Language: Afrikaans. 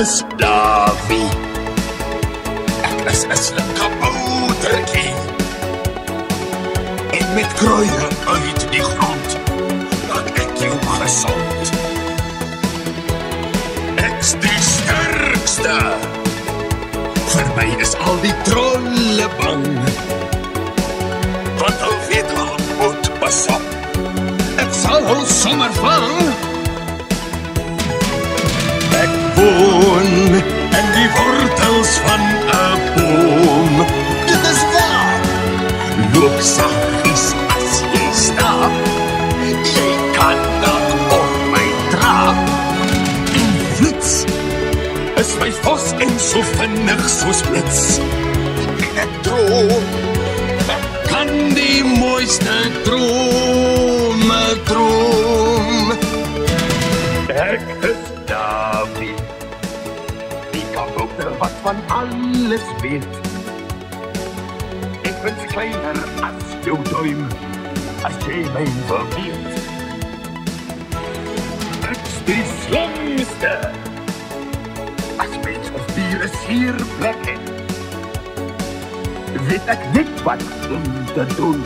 is Davie. Ek is 'n slim kaboutertjie. En met kruie uit die grond maak ek jou gesond. Ek's die sterkste. Vir my is al die trolle bang. Want hulle weet al moet pas op. Ek sal hulle sommer vang. Ek woon in die wortels van 'n boom. Dit is waar. Loop saggies as jy stap. Jy kan dan op my trap. En flits is my vos en so vinnig soos blits. En ek droom, ek kan die mooiste drome droom. Ek is Davie, die kabouter wat van alles weet. Ek ben kleiner as jou duim, as jy my verweet. Ek's die slimste, as mens of dier is hier plek het. Weet ek net wat om te doen.